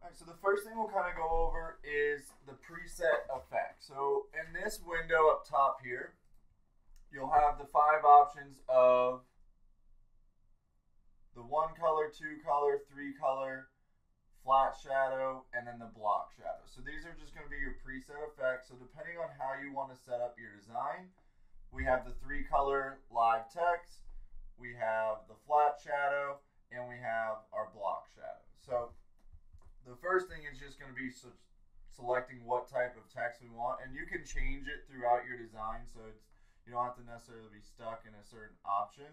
Alright, so the first thing we'll kind of go over is the preset effect. So in this window up top here, you'll have the 5 options of the 1 color, 2 color, 3 color, flat shadow, and then the block shadow. So these are just going to be your preset effects. So depending on how you want to set up your design, we have the 3 color live text, we have the flat shadow, and we have our block shadow. So the first thing is just going to be selecting what type of text we want, and you can change it throughout your design, so you don't have to necessarily be stuck in a certain option.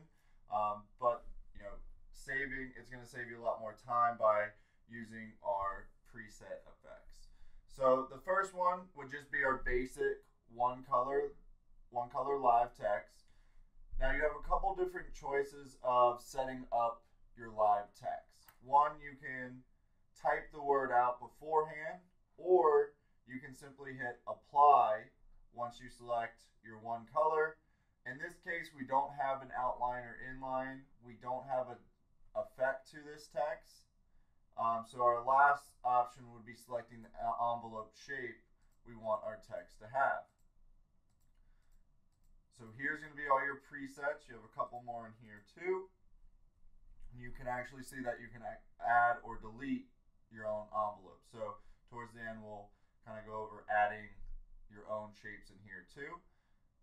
But it's going to save you a lot more time by using our preset effects. So the first one would just be our basic one color live text. Now you have a couple different choices of setting up your live text. One, you can type the word out beforehand, or you can simply hit apply once you select your one color. In this case, we don't have an outline or inline. We don't have an effect to this text. So our last option would be selecting the envelope shape we want our text to have. So here's going to be all your presets. You have a couple more in here too. You can actually see that you can add or delete your own envelope. So towards the end, we'll kind of go over adding your own shapes in here too.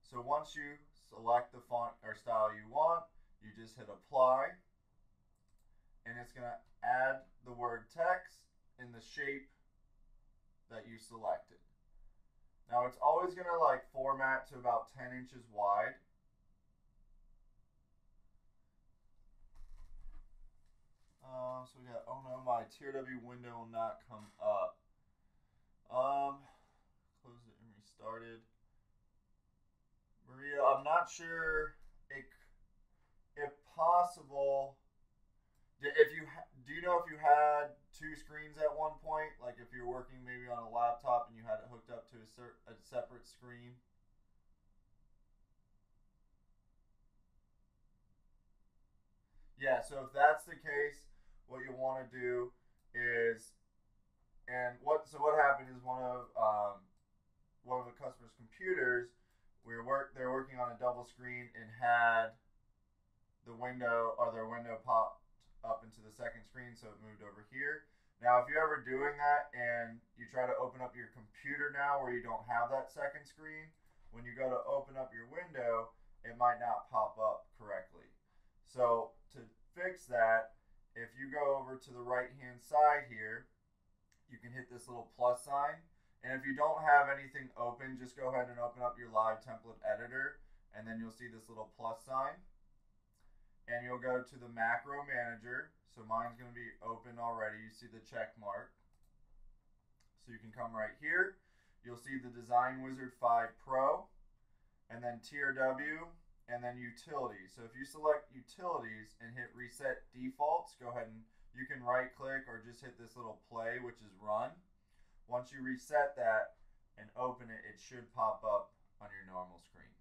So once you select the font or style you want, you just hit apply, and it's going to add the word text in the shape that you selected. Now it's always going to format to about 10 inches wide. So we got, oh no, my TRW window will not come up. Closed it and restarted. Maria, I'm not sure if possible. Do you know if you had 2 screens at one point? Like if you're working maybe on a laptop and you had it hooked up to a separate screen? Yeah, so if that's the case, what you want to do is, what happened is one of the customer's computers, they're working on a double screen and had their window popped up into the second screen, so it moved over here. Now, if you're ever doing that and you try to open up your computer now where you don't have that second screen, when you go to open up your window, it might not pop up correctly. So to fix that, if you go over to the right hand side here, you can hit this little plus sign, and if you don't have anything open, just go ahead and open up your live template editor, and then you'll see this little plus sign, and you'll go to the macro manager. So mine's going to be open already. You see the check mark, so you can come right here. You'll see the Design Wizard 5 Pro, and then TRW, and then utilities. So if you select utilities and hit reset defaults, go ahead and you can right click or just hit this little play, which is run. Once you reset that and open it, it should pop up on your normal screen.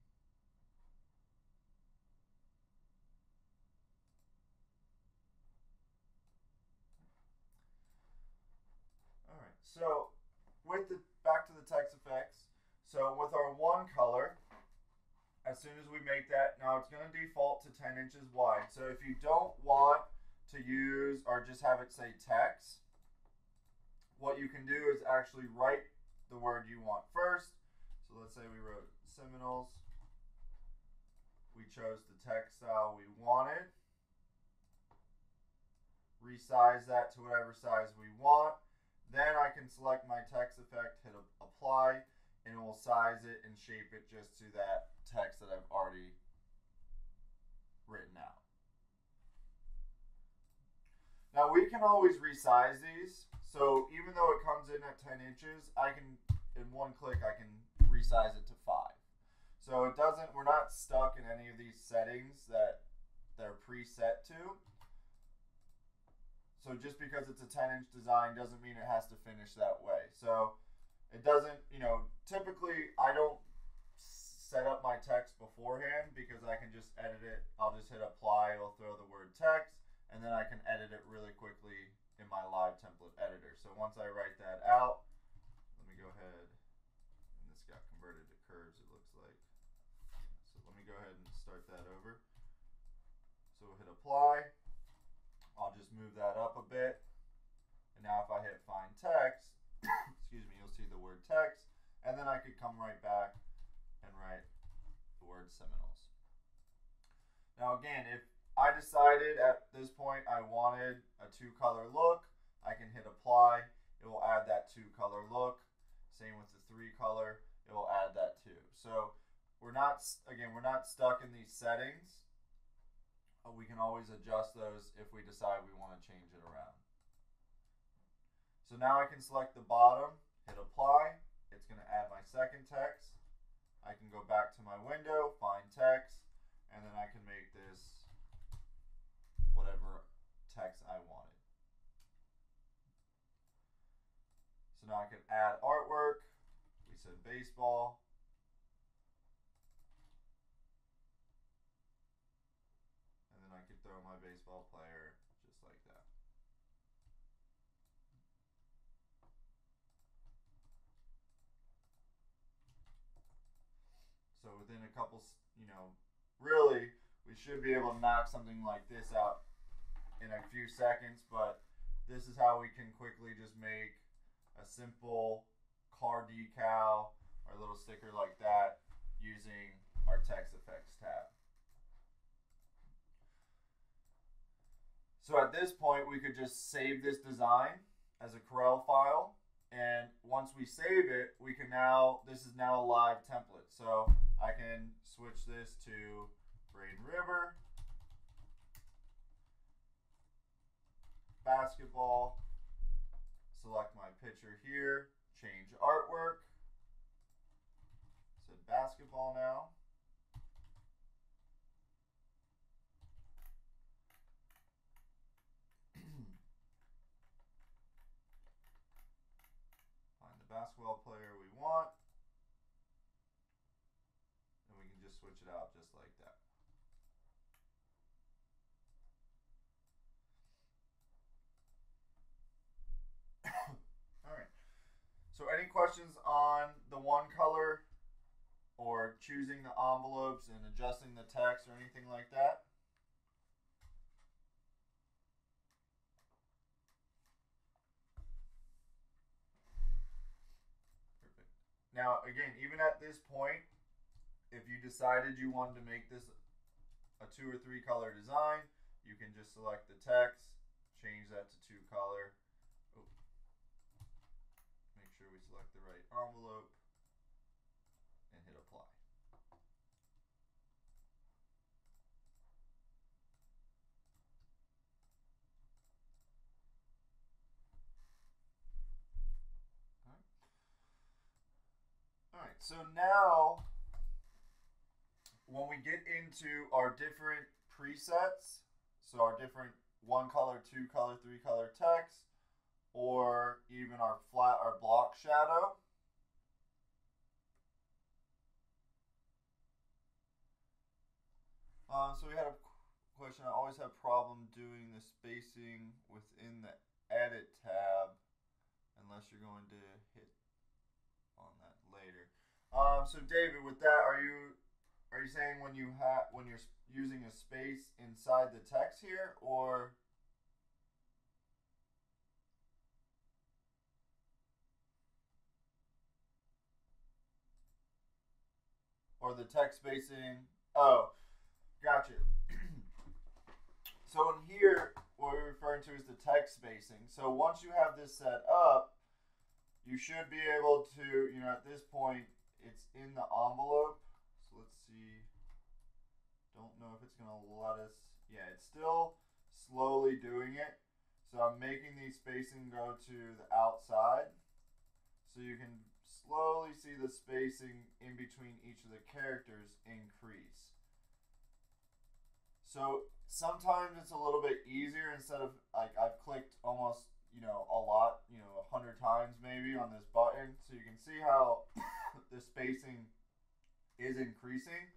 All right, so back to the text effects. So with our one color, as soon as we make that, now it's going to default to 10 inches wide. So if you don't want to use or just have it say text, what you can do is actually write the word you want first. So let's say we wrote Seminoles. We chose the text style we wanted. Resize that to whatever size we want. Then I can select my text effect, hit apply, and it will size it and shape it just to that text that I've already written out. Now we can always resize these. So even though it comes in at 10 inches, in one click, I can resize it to 5. So we're not stuck in any of these settings that they're preset to. So just because it's a 10-inch design doesn't mean it has to finish that way. So it doesn't, typically I don't set up my text beforehand because I can just edit it. I'll just hit apply, it'll throw the word text, and then I can edit it really quickly in my live template editor. So once I write that out, let me go ahead, and this got converted to curves, it looks like. So let me go ahead and start that over. So we'll hit apply. I'll just move that up a bit. And now if I hit find text, excuse me, you'll see the word text. And then I could come right back and write the word Seminoles. Now again, if I decided at this point I wanted a 2-color look, I can hit apply. It will add that 2-color look. Same with the 3-color, it will add that too. So we're not stuck in these settings. We can always adjust those if we decide we want to change it around. So now I can select the bottom, hit apply. It's going to add my second text. I can go back to my window, find text, and then I can make this whatever text I wanted. So now I can add artwork. We said baseball. And then I could throw my baseball player just like that. So within a couple, really, we should be able to knock something like this out in a few seconds, but this is how we can quickly just make a simple car decal or a little sticker like that using our text effects tab. So at this point, we could just save this design as a Corel file. And once we save it, we can now, this is now a live template. So I can switch this to Brain River, basketball, select my picture here, change artwork, so basketball now. Find the basketball player we want, and we can just switch it out just like that. All right. So any questions on the one color or choosing the envelopes and adjusting the text or anything like that? Perfect. Now, again, even at this point, if you decided you wanted to make this a 2 or 3 color design, you can just select the text, change that to 2 color. Make sure we select the right envelope and hit apply. All right, so now when we get into our different presets, so our different 1 color, 2 color, 3 color text, or even our flat or block shadow, so we had a question. I always have problem doing the spacing within the edit tab unless you're going to hit on that later. So David, with that, are you saying when you're using a space inside the text here, or the text spacing? Oh, gotcha. So in here, what we're referring to is the text spacing. So once you have this set up, you should be able to, at this point, it's in the envelope. So let's see. Don't know if it's going to let us. Yeah, it's still slowly doing it. So I'm making these spacing go to the outside. So you can slowly see the spacing in between each of the characters increase. So sometimes it's a little bit easier instead of, like, I've clicked almost, a lot, 100 times maybe on this button. So you can see how the spacing is increasing.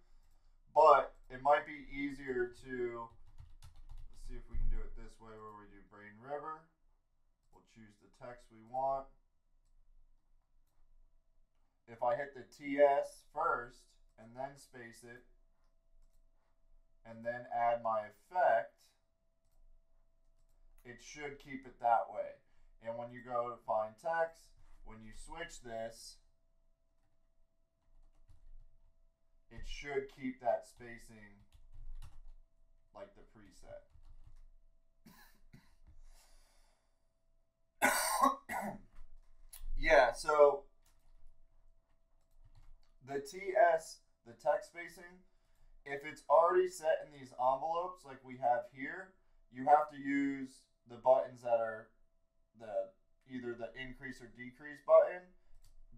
But it might be easier to, let's see if we can do it this way where we do Brain River. choose the text we want. If I hit the TS first and then space it and then add my effect, it should keep it that way. And when you go to find text, when you switch this, it should keep that spacing like the preset. Yeah, so the TS, the text spacing, if it's already set in these envelopes like we have here, you have to use the buttons that are either the increase or decrease button.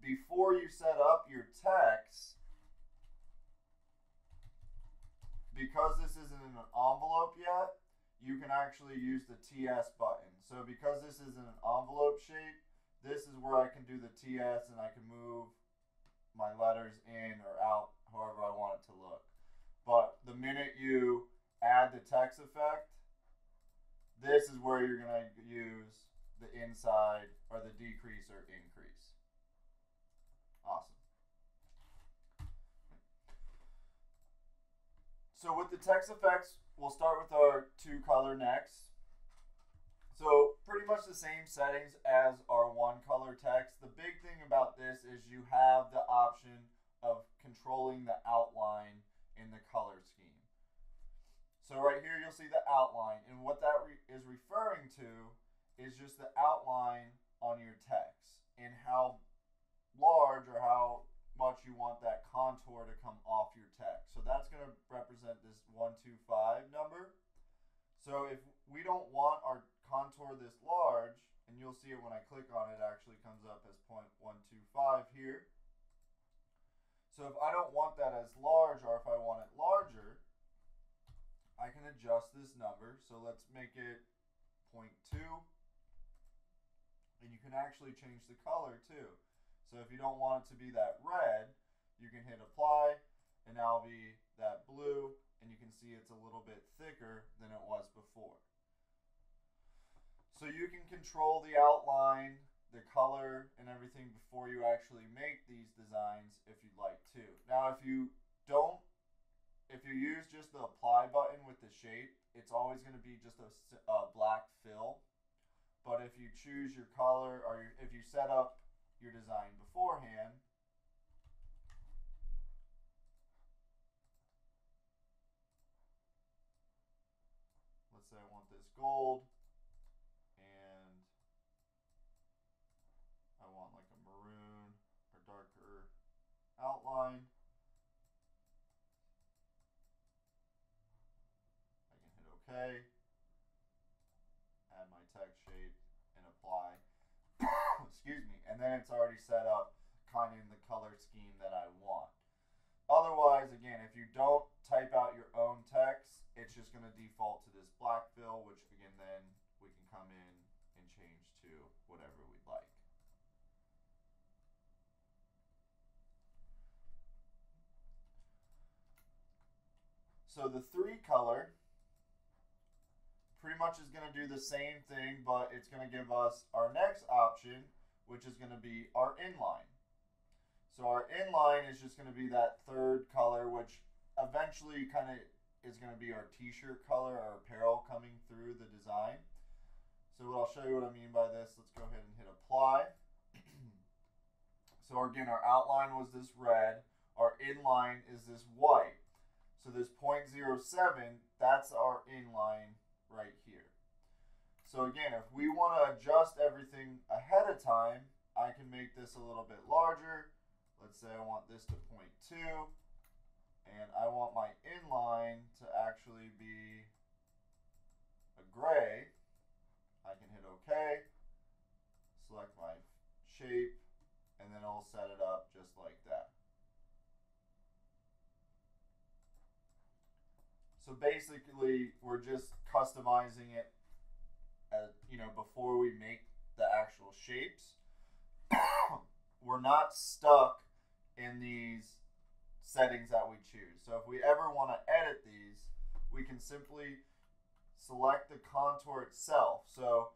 Before you set up your text, because this isn't in an envelope yet, you can actually use the TS button. So because this is in an envelope shape, this is where I can do the TS and I can move my letters in or out however I want it to look. But the minute you add the text effect, this is where you're going to use the inside or the decrease or increase. Awesome. So with the text effects, we'll start with our 2-color next. So pretty much the same settings as our 1-color text. The big thing about this is you have the option of controlling the outline in the color scheme. So right here you'll see the outline, and what that is referring to is just the outline on your text and how large or how much you want that contour to come off your text. So that's going to represent this 125 number. So if we don't want our contour this large, and you'll see it when I click on it, actually comes up as 0.125 here. So if I don't want that as large, or if I want it larger, I can adjust this number. So let's make it 0.2, and you can actually change the color too. So if you don't want it to be that red, you can hit apply, and now it'll be that blue, and you can see it's a little bit thicker than it was before. So you can control the outline, the color, and everything before you actually make these designs if you'd like to. Now if you use just the apply button with the shape, it's always going to be just a black fill. But if you choose your color, or if you set up your design beforehand, let's say I want this gold and I want like a maroon or darker outline, I can hit OK, add my text shape and apply. Excuse me, and then it's already set up kind of in the color scheme that I want. Otherwise, again, if you don't type out your own text, it's just going to default to this black fill, which again then we can come in and change to whatever we'd like. So the 3-color pretty much is going to do the same thing, but it's going to give us our next option, which is going to be our inline. So our inline is just going to be that 3rd color, which eventually kind of is going to be our t-shirt color, our apparel coming through the design. So I'll show you what I mean by this. Let's go ahead and hit apply. So again, our outline was this red. Our inline is this white. So this 0.07, that's our inline right here. So again, if we want to adjust everything ahead of time, I can make this a little bit larger. Let's say I want this to 0.2, and I want my inline to actually be a gray. I can hit OK, select my shape, and then I'll set it up just like that. So basically, we're just customizing it before we make the actual shapes. We're not stuck in these settings that we choose. So if we ever want to edit these, we can simply select the contour itself. So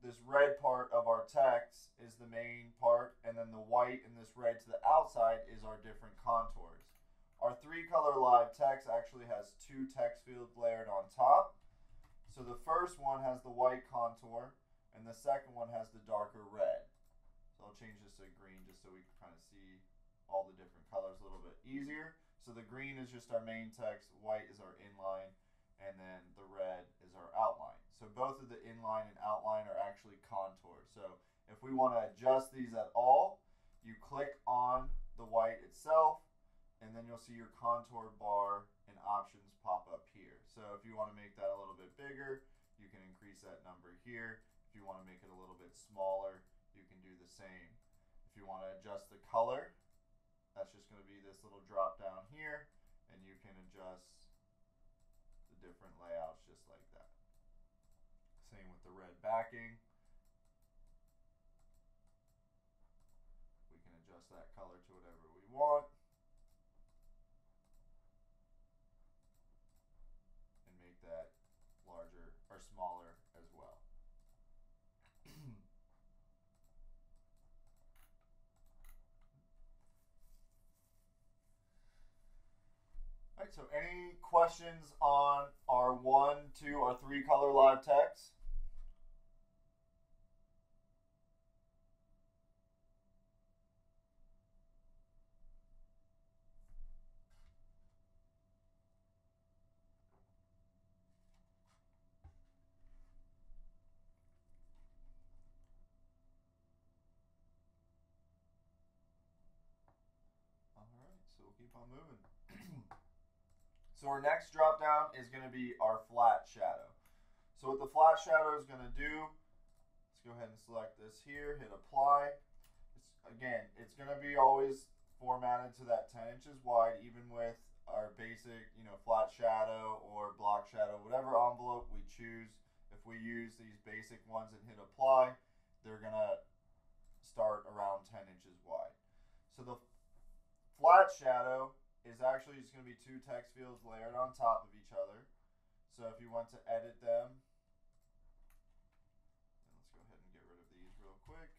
this red part of our text is the main part, and then the white and this red to the outside is our different contours. Our 3-color live text actually has 2 text fields layered on top. So the first one has the white contour, and the second one has the darker red. So I'll change this to green just so we can kind of see all the different colors a little bit easier. So the green is just our main text, white is our inline, and then the red is our outline. So both of the inline and outline are actually contours. So if we want to adjust these at all, you click on the white itself, and then you'll see your contour bar and options pop up here. So if you want to make that a little bit bigger, you can increase that number here. If you want to make it a little bit smaller, you can do the same. If you want to adjust the color, that's just going to be this little drop down here, and you can adjust the different layouts just like that. Same with the red backing. We can adjust that color to whatever we want. And make that larger or smaller as well. Alright, so any questions on our 1, 2, or 3-color live text? Alright, so we'll keep on moving. So our next drop down is going to be our flat shadow. So what the flat shadow is going to do, let's go ahead and select this here, hit apply. It's going to be always formatted to that 10 inches wide, even with our basic, flat shadow or block shadow, whatever envelope we choose. If we use these basic ones and hit apply, they're going to start around 10 inches wide. So the flat shadow is actually just going to be 2 text fields layered on top of each other. So if you want to edit them, let's go ahead and get rid of these real quick.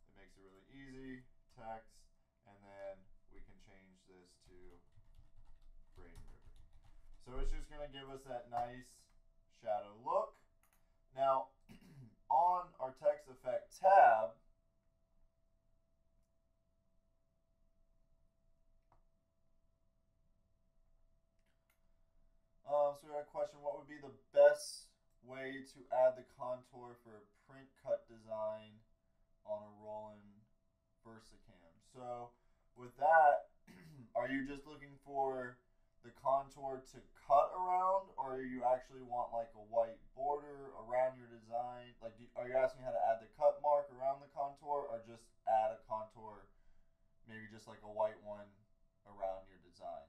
It makes it really easy. Text, and then we can change this to Brain River. So it's just going to give us that nice shadow look. Now, on our text effect tab, so we had a question, what would be the best way to add the contour for a print cut design on a Roland Versacam? So with that, are you just looking for the contour to cut around, or you actually want like a white border around your design? Like, are you asking how to add the cut mark around the contour, or just add a contour, maybe just like a white one around your design?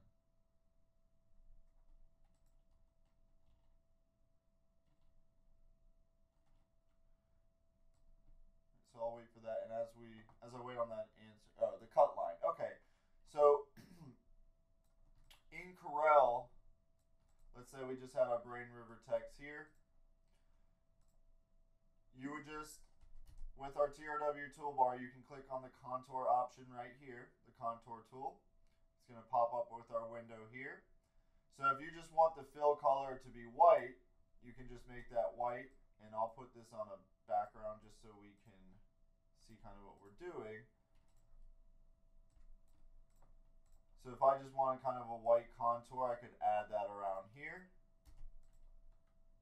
So I'll wait for that, and as I wait on that answer, the cut line. Okay, so in Corel, let's say we just had our Brain River text here. You would just, with our TRW toolbar, you can click on the contour option right here, the contour tool. It's going to pop up with our window here. So if you just want the fill color to be white, you can just make that white, and I'll put this on a background just so we can see kind of what we're doing. So if I just wanted kind of a white contour, I could add that around here.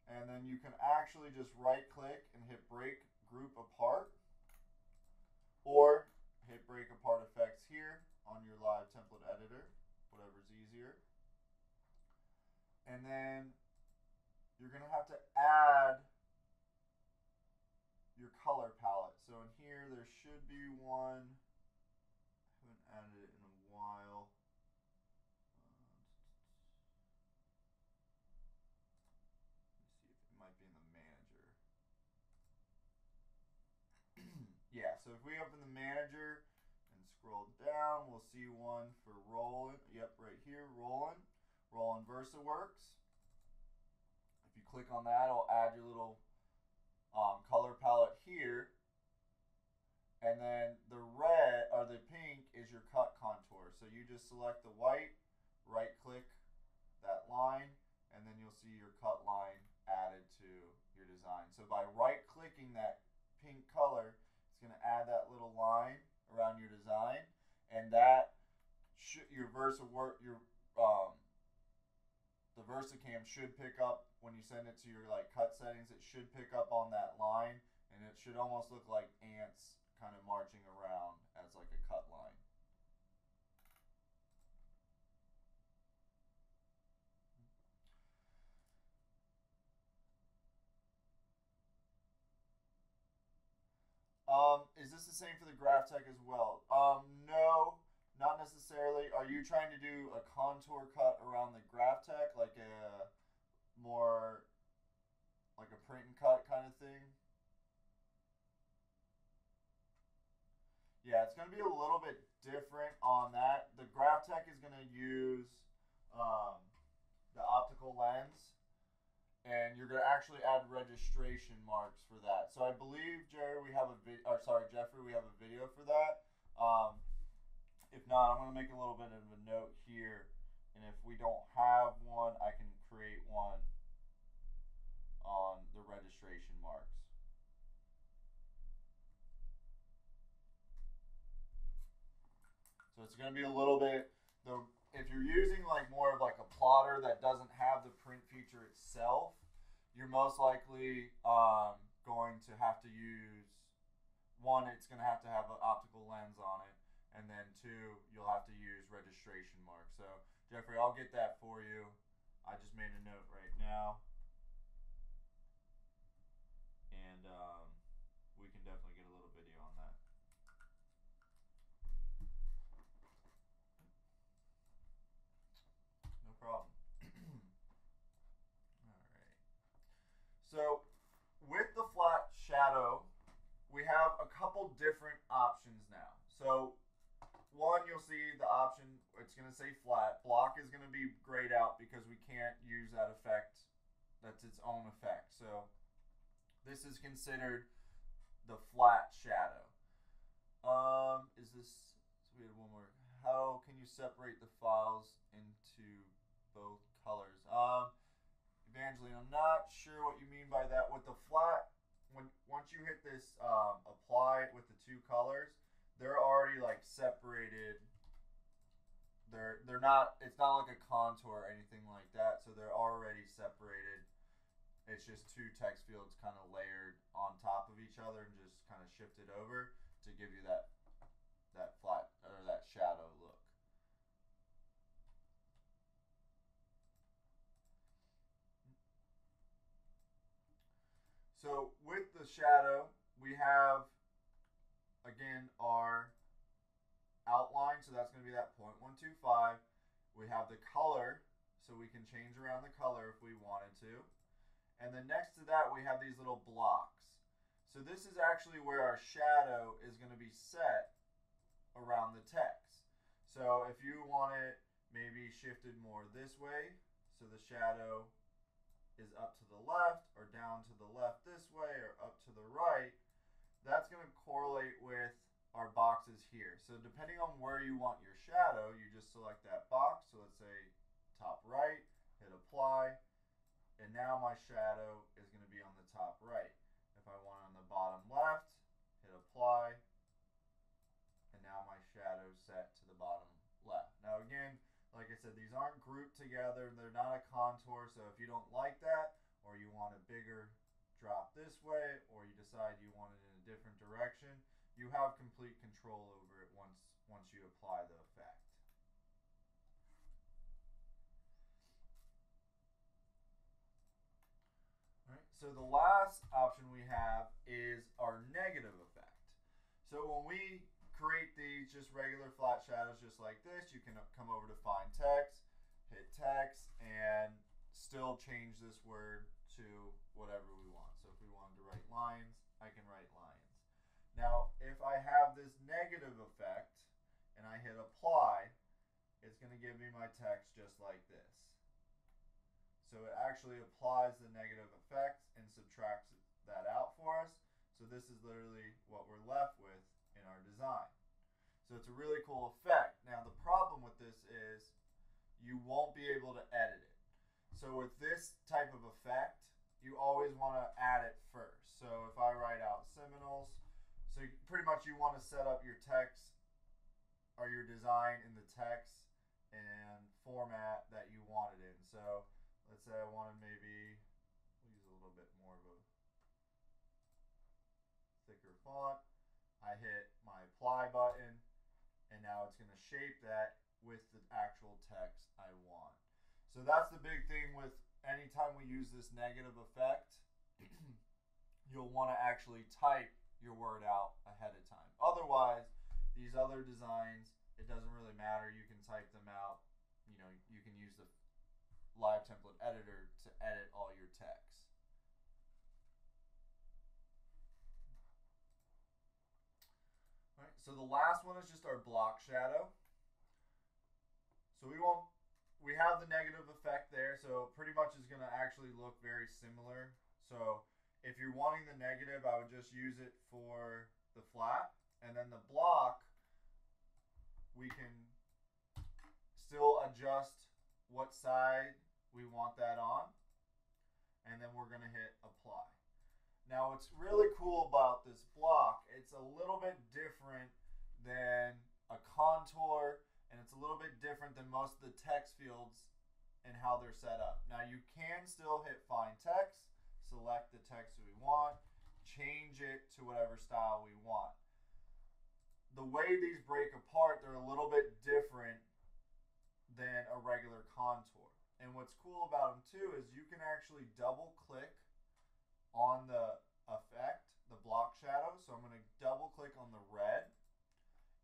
And then you can actually just right click and hit break group apart, or hit break apart effects here on your live template editor, whatever's easier. And then you're going to have to add your color palette. So in here, there should be one. I haven't added it in a while. Let me see if it might be in the manager. Yeah, so if we open the manager and scroll down, we'll see one for Roland. Yep, right here, Roland VersaWorks. If you click on that, it'll add your little color palette here, and then the red or the pink is your cut contour. So you just select the white, right click that line, and then you'll see your cut line added to your design. So by right clicking that pink color, it's going to add that little line around your design, and that your the VersaCam should pick up when you send it to your like cut settings. It should pick up on that line, and it should almost look like ants kind of marching around as like a cut line. Is this the same for the graph tech as well? No, not necessarily. Are you trying to do a contour cut around the graph tech, like a more like a print and cut kind of thing? Yeah, it's going to be a little bit different on that. The graph tech is going to use um, the optical lens, and you're going to actually add registration marks for that. So I believe, Jeffrey, we have a video for that. If not, I'm going to make a little bit of a note here, and if we don't have one, I can create one on the registration marks. So it's going to be a little bit, if you're using like more of like a plotter that doesn't have the print feature itself, you're most likely going to have to use, one, it's going to have an optical lens on it, and then two, you'll have to use registration marks. So Jeffrey, I'll get that for you. I just made a note right now, and we can definitely get a little video on that. No problem. Alright. So with the flat shadow, we have a couple different options now. So one, you'll see the option, it's going to say flat. Block is going to be grayed out because we can't use that effect. That's its own effect. So this is considered the flat shadow. Is this, so we had one more. How can you separate the files into both colors? Evangeline, I'm not sure what you mean by that. With the flat, once you hit this apply with the two colors, they're already like separated. They're not, it's not like a contour or anything like that, so they're already separated. It's just two text fields kind of layered on top of each other and just kind of shifted over to give you that flat or that shadow look. So with the shadow, we have again our outline, so that's going to be that 0.125. We have the color, so we can change around the color if we wanted to. And then next to that, we have these little blocks. So this is actually where our shadow is going to be set around the text. So if you want it maybe shifted more this way, so the shadow is up to the left or down to the left this way or up to the right, that's going to correlate with our boxes here. So depending on where you want your shadow, you just select that box. So let's say top right, hit apply, and now my shadow is going to be on the top right. If I want on the bottom left, hit apply, and now my shadow's set to the bottom left. Now again, like I said, these aren't grouped together. They're not a contour, so if you don't like that, or you want a bigger drop this way, or you decide you want it in a different direction, you have complete control over it once you apply the effect. All right, so the last option we have is our negative effect. So when we create these just regular flat shadows just like this, you can come over to find text, hit text, and still change this word to whatever we want. So if we wanted to write lines, I can write lines. Now, if I have this negative effect and I hit apply, it's going to give me my text just like this. So it actually applies the negative effect and subtracts that out for us. So this is literally what we're left with in our design. So it's a really cool effect. Now the problem with this is you won't be able to edit it. So with this type of effect, you always want to add it first. So if I write out Seminoles, so pretty much you want to set up your text or your design in the text and format that you want it in. So let's say I wanted maybe, we'll use a little bit more of a thicker font. I hit my apply button, and now it's going to shape that with the actual text I want. So that's the big thing with anytime we use this negative effect, you'll want to actually type your word out ahead of time. Otherwise, these other designs, it doesn't really matter. You can type them out. You know, you can use the live template editor to edit all your text. All right, so the last one is just our block shadow. So we have the negative effect there, so pretty much is going to actually look very similar. So if you're wanting the negative, I would just use it for the flat, and then the block, we can still adjust what side we want that on, and then we're going to hit apply. Now what's really cool about this block, it's a little bit different than a contour, and it's a little bit different than most of the text fields and how they're set up. Now you can still hit find text, select the text we want, change it to whatever style we want. The way these break apart, they're a little bit different than a regular contour. And what's cool about them too is you can actually double click on the effect, the block shadow. So I'm going to double click on the red,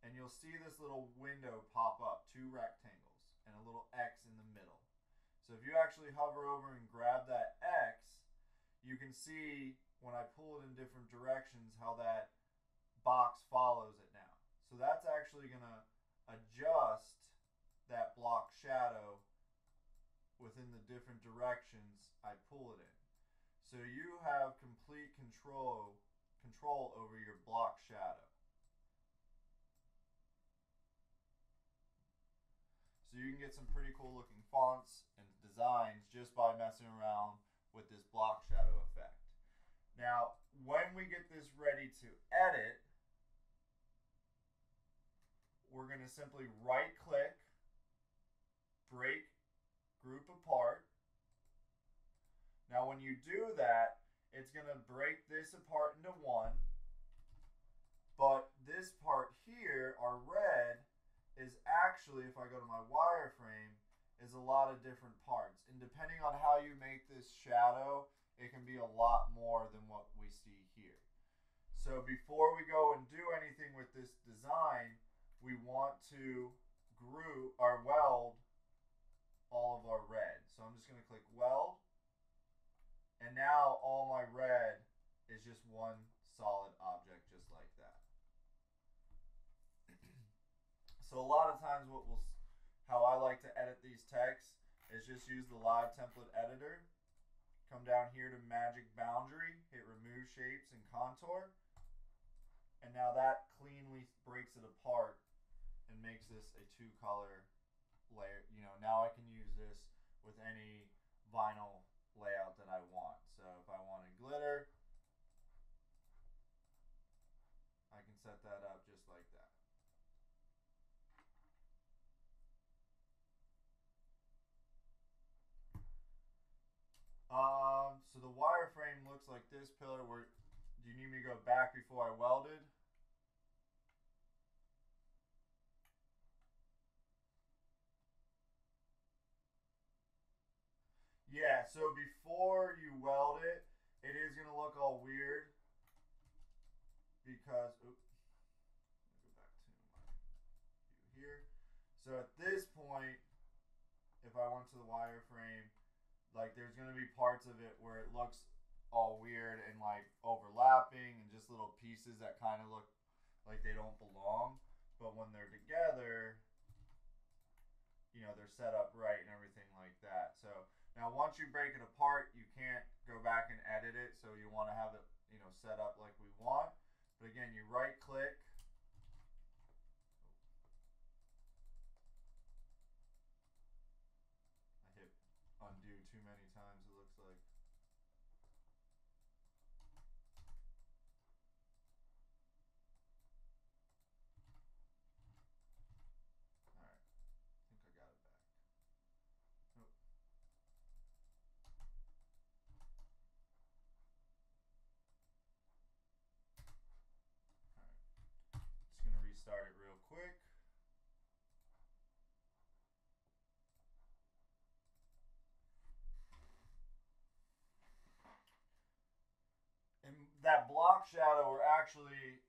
and you'll see this little window pop up, 2 rectangles and a little X in the middle. So if you actually hover over and grab that X, you can see when I pull it in different directions how that box follows it now. So that's actually going to adjust that block shadow within the different directions I pull it in. So you have complete control over your block shadow. So you can get some pretty cool looking fonts and designs just by messing around with this block shadow effect. Now, when we get this ready to edit, we're going to simply right click, break group apart. Now when you do that, it's going to break this apart into one, but this part here, our red, is actually, if I go to my wireframe, is a lot of different parts. And depending on how you make this shadow, it can be a lot more than what we see here. So before we go and do anything with this design, we want to group or weld all of our red. So I'm just going to click weld, and now all my red is just one solid object just like that. So a lot of times how I like to edit these texts is just use the live template editor, come down here to magic boundary, hit remove shapes and contour, and now that cleanly breaks it apart and makes this a 2-color layer. You know, now I can use this with any vinyl layout that I want. So if I wanted glitter, I can set that up just like that. So the wireframe looks like this pillar. Do you need me to go back before I welded? Yeah, so before you weld it, it is going to look all weird because, oops, let me go back to my view here. So at this point, if I went to the wireframe, like there's going to be parts of it where it looks all weird and like overlapping and just little pieces that kind of look like they don't belong. But when they're together, you know, they're set up right and everything like that. So now once you break it apart, you can't go back and edit it. So you want to have it set up like we want. But again, you right click. I hit undo too many times, it looks like. Alright, I think I got it back. Nope. Alright, just going to restart it real quick. And that block shadow, we're actually,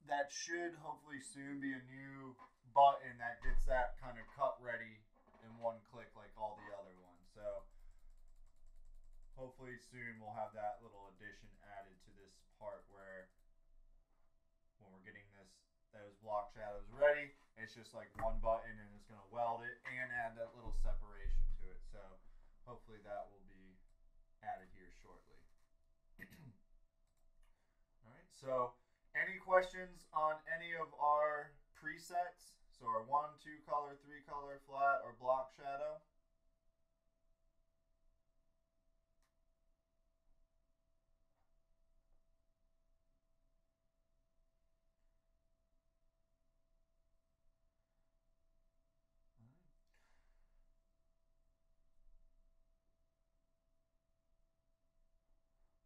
that should hopefully soon be a new button that gets that kind of cut ready in one click like all the other ones. So hopefully soon we'll have that little addition added to this part where when we're getting those block shadows ready, it's just like one button and it's going to weld it and add that little separation to it. So hopefully that will be added here shortly. All right, so any questions on any of our presets? So our 1, 2 color, 3 color, flat, or block shadow?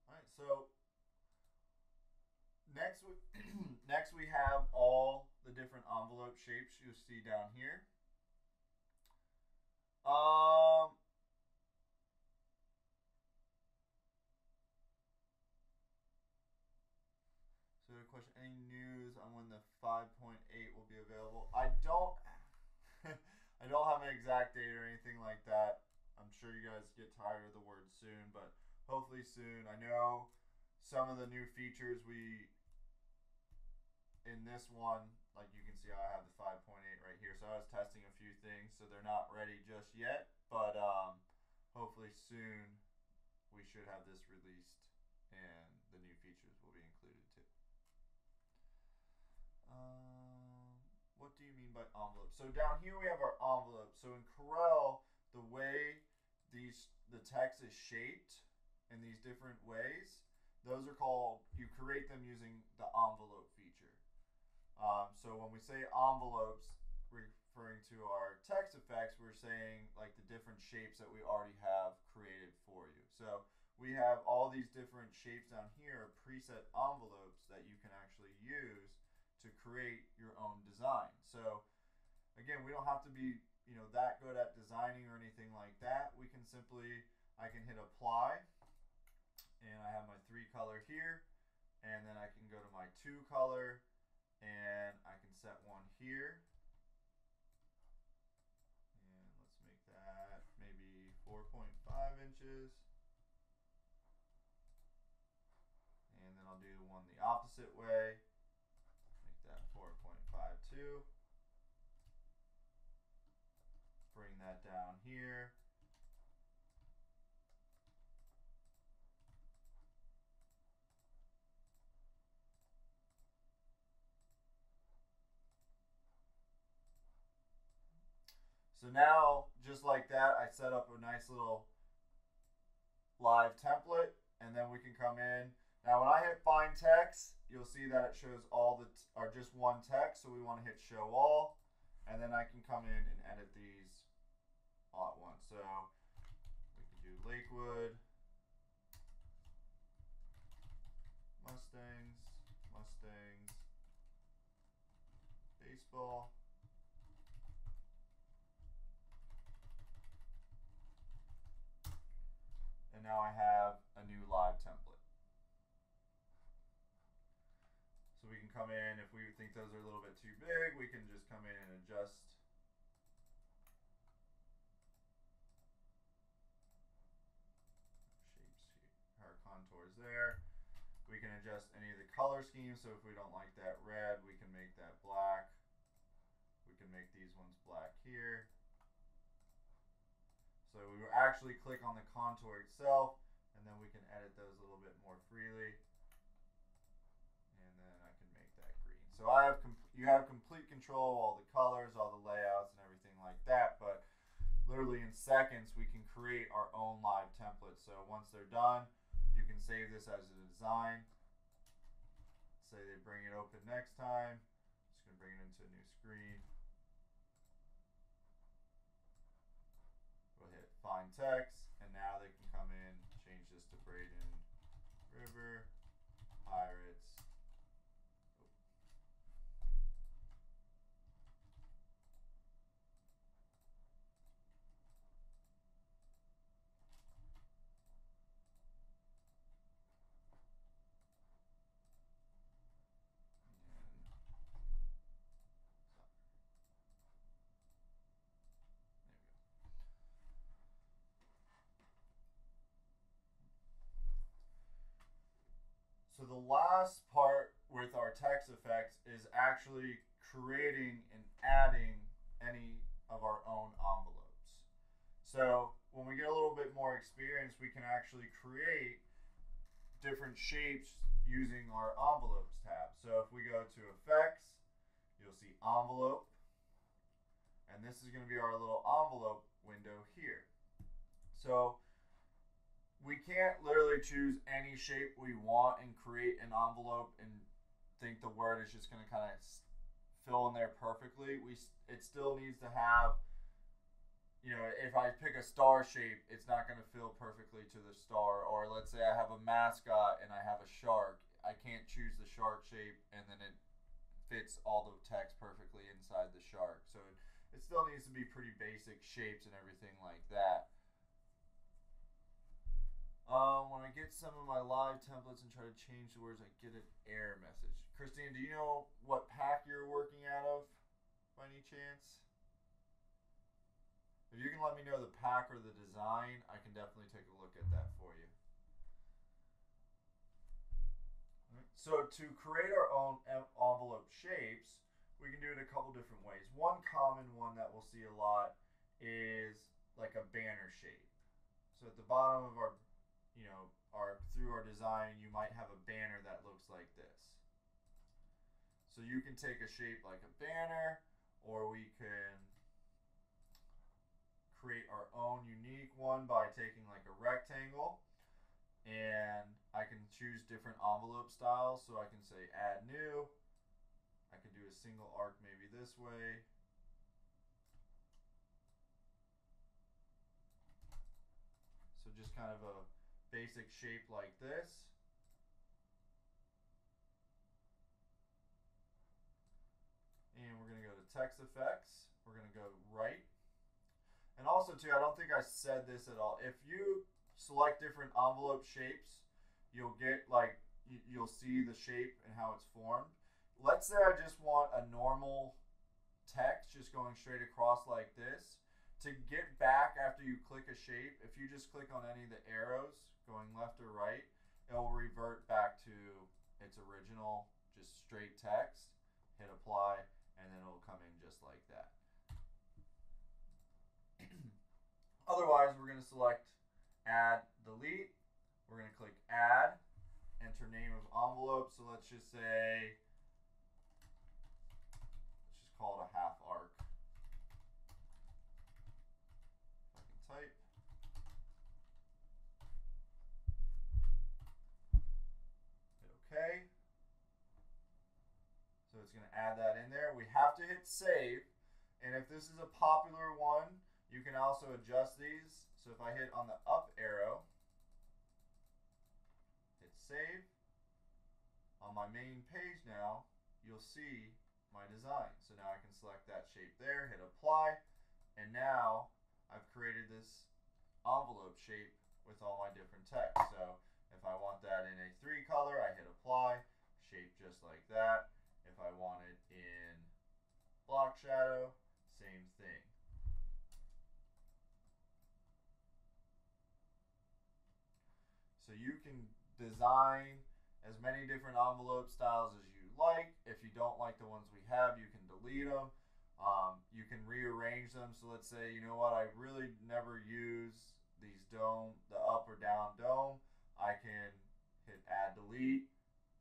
All right, so next we have all the different envelope shapes you see down here. So the question, any news on when the 5.8 will be available? I don't I don't have an exact date or anything like that. I'm sure you guys get tired of the word soon, but hopefully soon. I know some of the new features in this one, like you can see I have the 5.8 right here. So I was testing a few things, so they're not ready just yet, but hopefully soon we should have this released and the new features will be included too. What do you mean by envelope? So down here we have our envelope. So in Corel, the way the text is shaped in these different ways, those are called, you create them using the envelope feature. So when we say envelopes, referring to our text effects, we're saying like the different shapes that we already have created for you. So we have all these different shapes down here, preset envelopes that you can actually use to create your own design. So again, we don't have to be, that good at designing or anything like that. We can simply, I can hit apply, and I have my 3 color here, and then I can go to my 2 color, and I can set one here. And let's make that maybe 4.5 inches. And then I'll do one the opposite way. Make that 4.52. Bring that down here. So now, just like that, I set up a nice little live template, and then we can come in. Now when I hit find text, you'll see that it shows all or just one text, so we want to hit show all, and then I can come in and edit these all at once. So we can do Lakewood, Mustangs, baseball. And now I have a new live template. So we can come in, if we think those are a little bit too big, we can just come in and adjust shapes, our contours there. We can adjust any of the color schemes, so if we don't like that red, we can make that black. We can make these ones black here. So we will actually click on the contour itself, and and then we can edit those a little bit more freely. And then I can make that green. So you have complete control of all the colors, all the layouts, and everything like that. But literally in seconds, we can create our own live templates. So once they're done, you can save this as a design. Say they bring it open next time. Just going to bring it into a new screen. We'll hit find text, and now they can come in, change this to Braden River Pirates. So the last part with our text effects is actually creating and adding any of our own envelopes. So when we get a little bit more experience, we can actually create different shapes using our envelopes tab. So if we go to effects, you'll see envelope, and this is going to be our little envelope window here. So we can't literally choose any shape we want and create an envelope and think the word is just going to kind of fill in there perfectly. It still needs to have, you know, if I pick a star shape, it's not going to fill perfectly to the star. Or let's say I have a mascot and I have a shark. I can't choose the shark shape and then it fits all the text perfectly inside the shark. So it still needs to be pretty basic shapes and everything like that. When I get some of my live templates and try to change the words, I get an error message. Christine, do you know what pack you're working out of by any chance? If you can let me know the pack or the design, I can definitely take a look at that for you. So to create our own envelope shapes, we can do it a couple different ways. One common one that we'll see a lot is like a banner shape. So at the bottom of our, you know, through our design, you might have a banner that looks like this. So you can take a shape like a banner, or we can create our own unique one by taking like a rectangle, and I can choose different envelope styles. So I can say add new. I can do a single arc maybe this way. So just kind of a basic shape like this. And we're going to go to text effects. We're going to go right. And also too, I don't think I said this at all. If you select different envelope shapes, you'll get like, you'll see the shape and how it's formed. Let's say I just want a normal text just going straight across like this. To get back after you click a shape, if you just click on any of the arrows going left or right, it will revert back to its original, just straight text. Hit apply, and then it will come in just like that. Otherwise, we're going to select add, delete. We're going to click add, enter name of envelope. So let's just say, let's just call it a half arc. Type. Hit OK. So it's going to add that in there. We have to hit save. And if this is a popular one, you can also adjust these. So if I hit on the up arrow, hit save. On my main page now, you'll see my design. So now I can select that shape there, hit apply, and now I've created this envelope shape with all my different text. So if I want that in A3 color, I hit apply, shape just like that. If I want it in block shadow, same thing. So you can design as many different envelope styles as you like. If you don't like the ones we have, you can delete them. You can rearrange them. So let's say, you know what, I really never use these the up or down dome. I can hit add delete.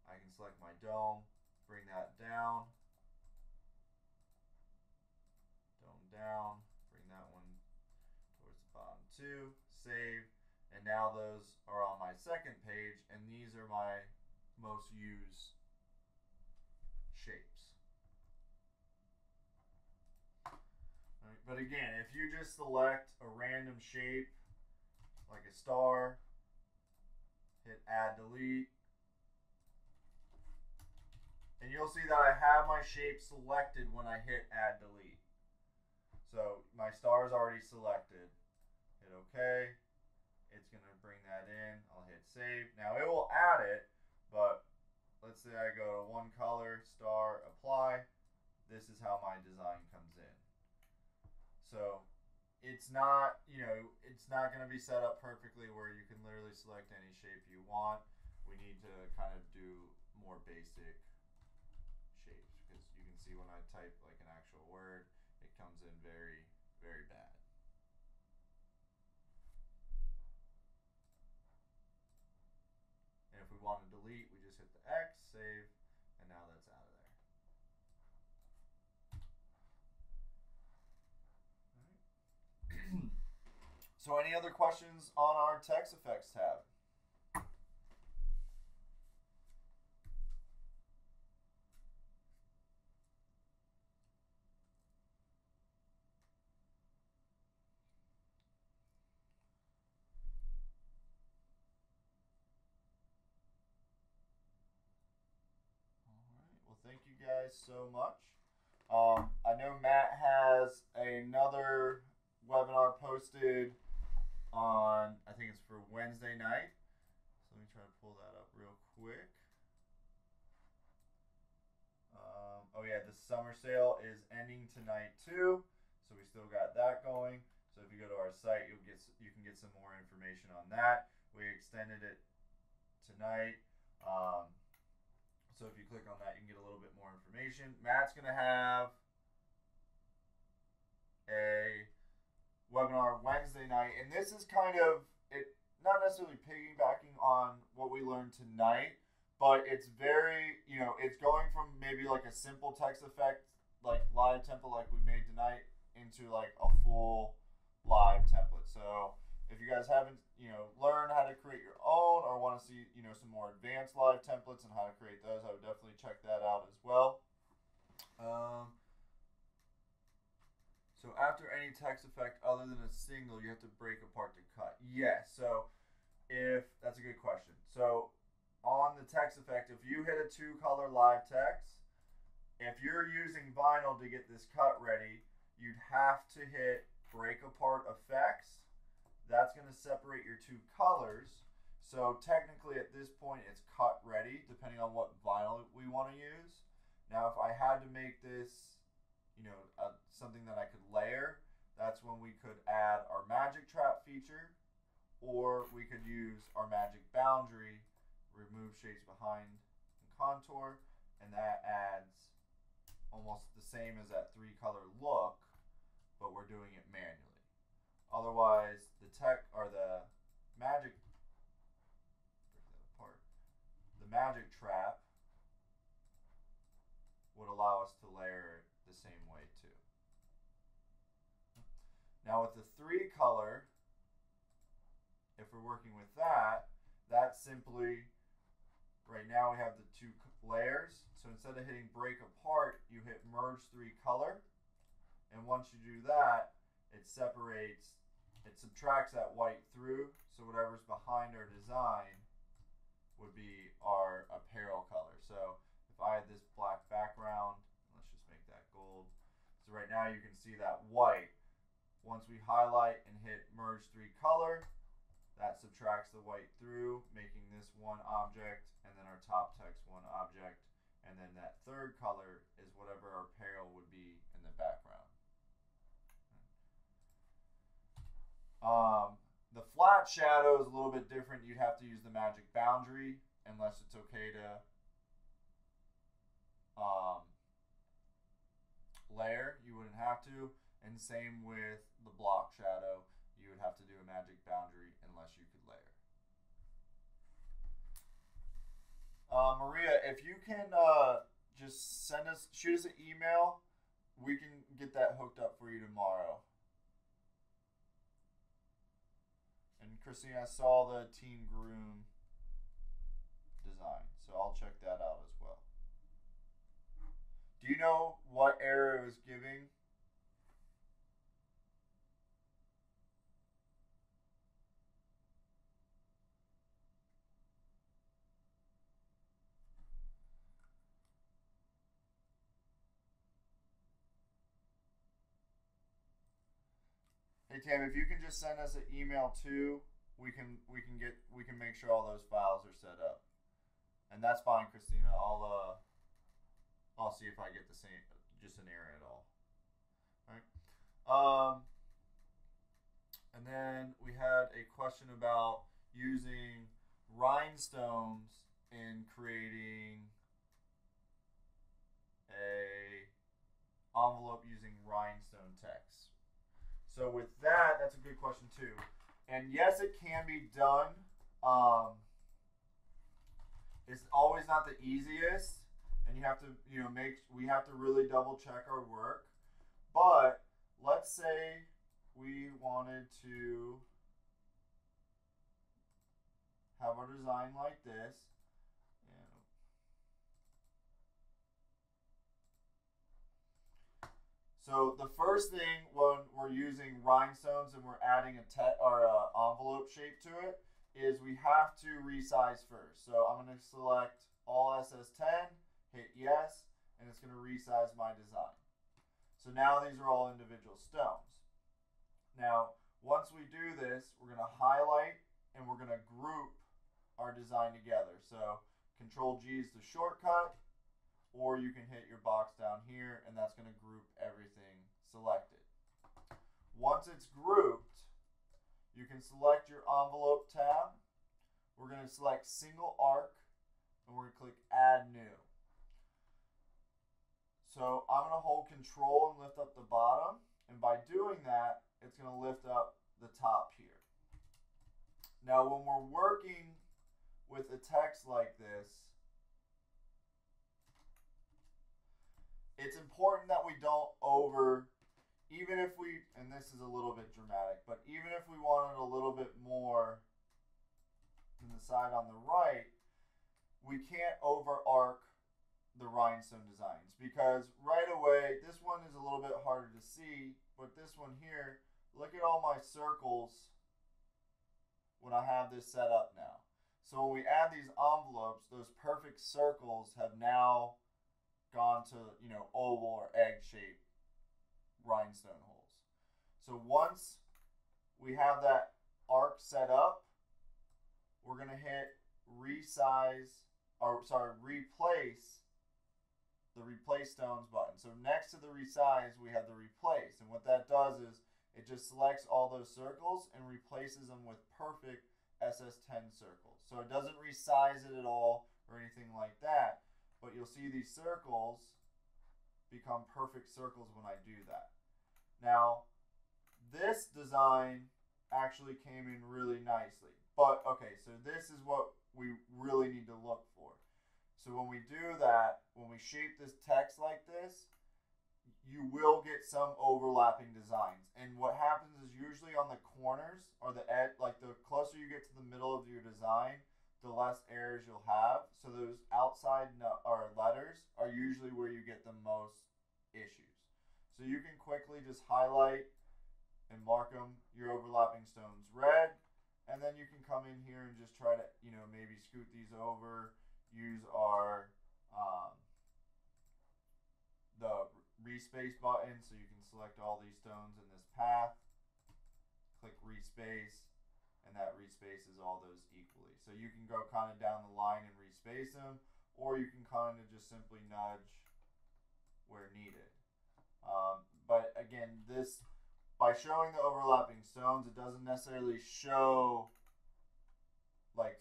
I can select my dome, bring that down, dome down, bring that one towards the bottom too, save, and now those are on my second page, and these are my most used shapes. Right. But again, if you just select a random shape like a star, hit add delete, and you'll see that I have my shape selected when I hit add delete. So my star is already selected. Hit OK. It's going to bring that in. I'll hit save. Now it will add it, but let's say I go to one color, star, apply. This is how my design comes in. So it's not, it's not going to be set up perfectly where you can literally select any shape you want. We need to kind of do more basic shapes, because you can see when I type like an actual word, it comes in very, very bad. And if we want to delete, we just hit the X, save, and now that's out of there. All right. So any other questions on our text effects tab? Thank you guys so much. I know Matt has another webinar posted on, I think it's for Wednesday night. So let me try to pull that up real quick. Oh yeah, the summer sale is ending tonight too. So we still got that going. So if you go to our site, you can get some more information on that. We extended it tonight. So if you click on that, you can get a little bit more information. Matt's going to have a webinar Wednesday night, and this is kind of not necessarily piggybacking on what we learned tonight, but it's very, it's going from maybe like a simple text effect, like live template like we made tonight, into like a full live template. So if you guys haven't, learned how to create your own, or want to see, some more advanced live templates and how to create those, I would definitely check that out as well. So after any text effect other than a single, you have to break apart to cut. Yes. So that's a good question. So on the text effect, if you hit a 2-color live text, if you're using vinyl to get this cut ready, you'd have to hit break apart effects. That's going to separate your 2 colors. So technically at this point it's cut ready, depending on what vinyl we want to use. Now if I had to make this, something that I could layer, that's when we could add our magic trap feature, or we could use our magic boundary, remove shapes behind and contour, and that adds almost the same as that 3-color look, but we're doing it manually. Otherwise, the magic trap would allow us to layer it the same way too. Now with the 3-color, if we're working with that, that's simply, right now we have the 2 layers. So instead of hitting break apart, you hit merge 3-color. And once you do that, it subtracts that white through, so whatever's behind our design would be our apparel color. So if I had this black background, let's just make that gold. So right now you can see that white. Once we highlight and hit merge 3-color, that subtracts the white through, making this one object, and then our top text one object, and then that 3rd color is whatever our apparel would be in the background. The flat shadow is a little bit different. You'd have to use the magic boundary, unless it's okay to layer. You wouldn't have to. And same with the block shadow. You would have to do a magic boundary unless you could layer. Maria, if you can just shoot us an email, we can get that hooked up for you tomorrow. And Christine, I saw the Teen Groom design, so I'll check that out as well. Do you know what error it was giving? Hey Tam, if you can just send us an email too, we can make sure all those files are set up. And that's fine, Christina. I'll see if I get the same just an error at all. All right. And then we had a question about using rhinestones in creating a envelope using rhinestone text. So with that, that's a good question too. And yes, it can be done. It's always not the easiest, and you have to, we have to really double check our work. But let's say we wanted to have our design like this. So the first thing when we're using rhinestones and we're adding our envelope shape to it is we have to resize first. So I'm going to select all SS10, hit yes, and it's going to resize my design. So now these are all individual stones. Now, once we do this, we're going to highlight and we're going to group our design together. So Control G is the shortcut, or you can hit your box down here and that's going to group everything selected. Once it's grouped, you can select your envelope tab. We're going to select single arc and we're going to click add new. So I'm going to hold control and lift up the bottom, and by doing that, it's going to lift up the top here. Now when we're working with a text like this, it's important that we don't even if we, and this is a little bit dramatic, but even if we wanted a little bit more than the side on the right, we can't over arc the rhinestone designs, because right away, this one is a little bit harder to see, but this one here, look at all my circles when I have this set up now. So when we add these envelopes, those perfect circles have now gone to, oval or egg-shaped rhinestone holes. So once we have that arc set up, we're going to hit replace the replace stones button. So next to the resize, we have the replace. And what that does is it just selects all those circles and replaces them with perfect SS10 circles. So it doesn't resize it at all or anything like that. But you'll see these circles become perfect circles when I do that. Now, this design actually came in really nicely. But, okay, so this is what we really need to look for. So when we do that, when we shape this text like this, you will get some overlapping designs. And what happens is usually on the corners or the edge, like the closer you get to the middle of your design, the less errors you'll have. So those outside letters are usually where you get the most issues. So you can quickly just highlight and mark them, your overlapping stones red, and then you can come in here and just try to, maybe scoot these over, use our the respace button so you can select all these stones in this path, click respace, and that respaces all those equally. So you can go kind of down the line and respace them, or you can kind of just simply nudge where needed. But again, by showing the overlapping stones, it doesn't necessarily show like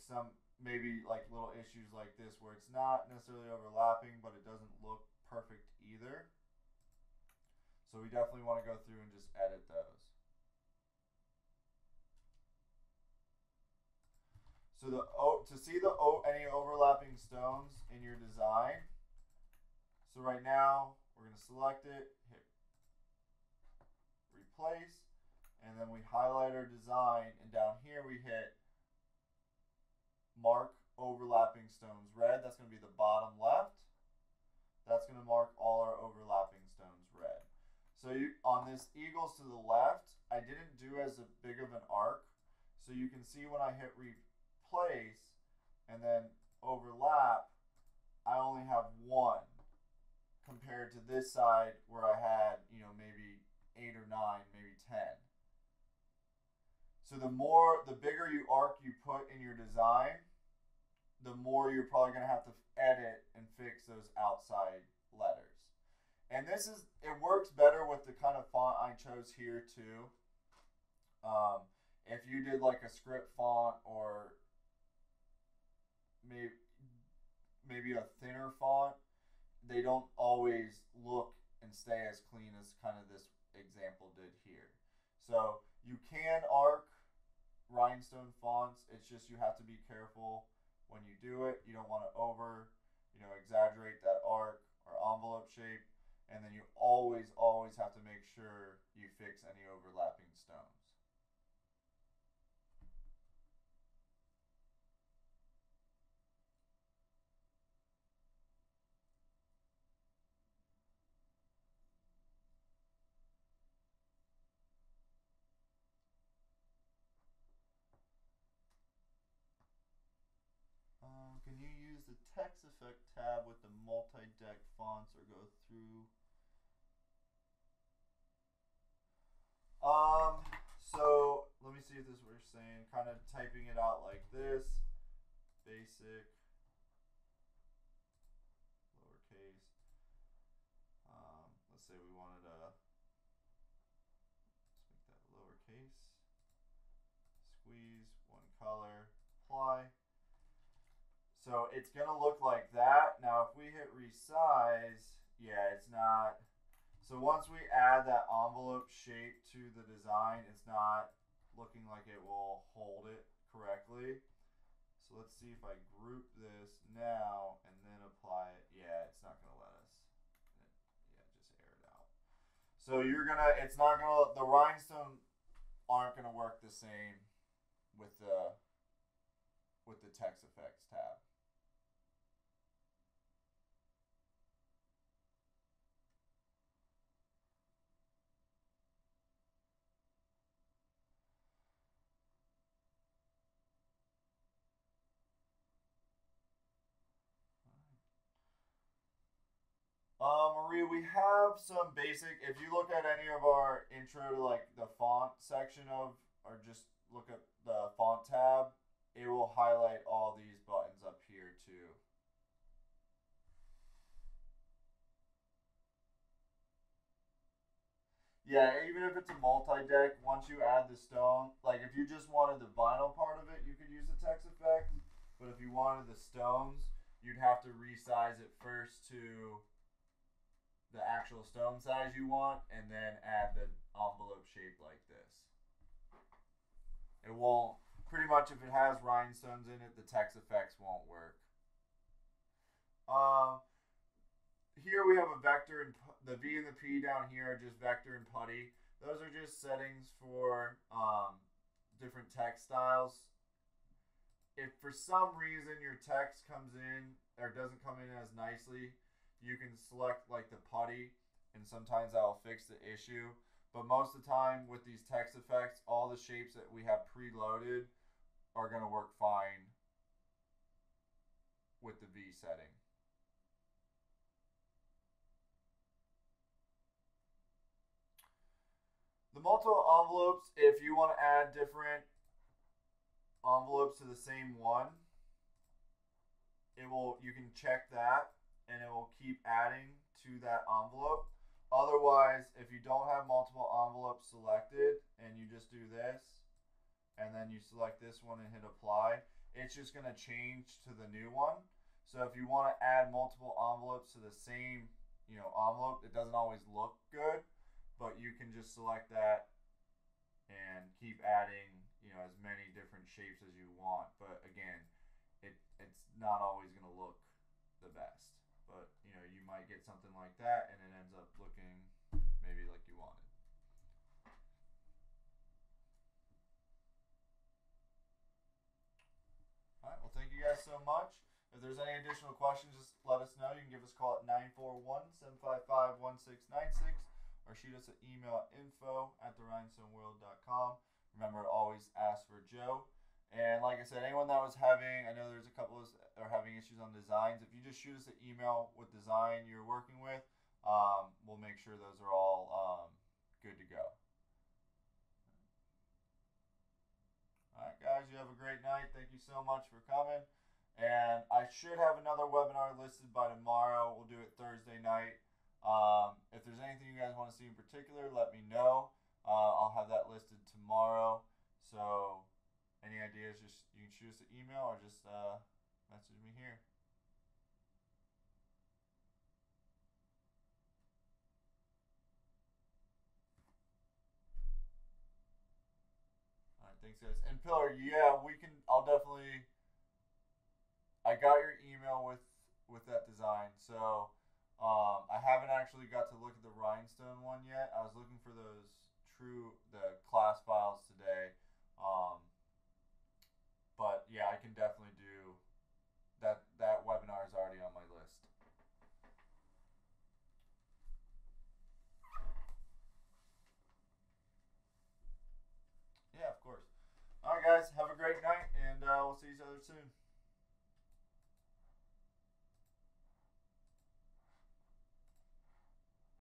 maybe little issues like this where it's not necessarily overlapping, but it doesn't look perfect either. So we definitely want to go through and just edit those. So to see any overlapping stones in your design, so right now we're going to select it, hit replace, and then we highlight our design, and down here we hit mark overlapping stones red. That's going to be the bottom left. That's going to mark all our overlapping stones red. So on this eagles to the left, I didn't do as big of an arc. So you can see when I hit replace and then overlap, I only have one compared to this side where I had, maybe 8 or 9, maybe 10. So the bigger arc you put in your design, the more you're probably going to have to edit and fix those outside letters. And it works better with the kind of font I chose here too. If you did like a script font or maybe a thinner font, they don't always look and stay as clean as kind of this example did here. So you can arc rhinestone fonts. It's just you have to be careful when you do it. You don't want to exaggerate that arc or envelope shape. And then you always have to make sure you fix any overlapping stones. Can you use the text effect tab with the multi-deck fonts or go through? So let me see if this is what you're saying. Kind of typing it out like this. Basic. Lowercase. Let's say we wanted to, let's make that lowercase. Squeeze, one color, apply. So it's going to look like that. Now if we hit resize, yeah, it's not. So once we add that envelope shape to the design, it's not looking like it will hold it correctly. So let's see if I group this now and then apply it. Yeah, it's not going to let us. Yeah, just air it out. So the rhinestone aren't going to work the same with the text effects tab. Maria, we have some basic, if you look at any of our intro to like the font section or just look at the font tab, it will highlight all these buttons up here too. Yeah, even if it's a multi-deck, once you add the stone, like if you just wanted the vinyl part of it, you could use the text effect. But if you wanted the stones, you'd have to resize it first to the actual stone size you want, and then add the envelope shape like this. It won't, pretty much if it has rhinestones in it, the text effects won't work. Here we have a vector, and the V and the P down here are just vector and putty. Those are just settings for different text styles. If for some reason your text comes in or doesn't come in as nicely, you can select like the putty, and sometimes that'll fix the issue. But most of the time with these text effects, all the shapes that we have preloaded are going to work fine with the V setting. The multiple envelopes, if you want to add different envelopes to the same one, you can check that and it will keep adding to that envelope. Otherwise, if you don't have multiple envelopes selected and you just do this and then you select this one and hit apply, it's just going to change to the new one. So if you want to add multiple envelopes to the same envelope, it doesn't always look good, but you can just select that and keep adding as many different shapes as you want. But again, it's not always going to look the best. But, you know, you might get something like that and it ends up looking maybe like you wanted. All right, well, thank you guys so much. If there's any additional questions, just let us know. You can give us a call at 941-755-1696 or shoot us an email at info@therhinestoneworld.com. Remember to always ask for Joe. And like I said, anyone that was having, I know there's a couple of us are having issues on designs. If you just shoot us an email with design you're working with, we'll make sure those are all good to go. All right, guys, you have a great night. Thank you so much for coming. And I should have another webinar listed by tomorrow. We'll do it Thursday night. If there's anything you guys want to see in particular, let me know. I'll have that listed tomorrow. So any ideas, just you can shoot us an email or just message me here. All right, thanks guys. And Pillar, yeah, I'll definitely. I got your email with that design, so I haven't actually got to look at the Rhinestone one yet. I was looking for the class files today, but yeah, I can definitely do that. That webinar is already on my list. Yeah, of course. All right, guys, have a great night, and we'll see each other soon.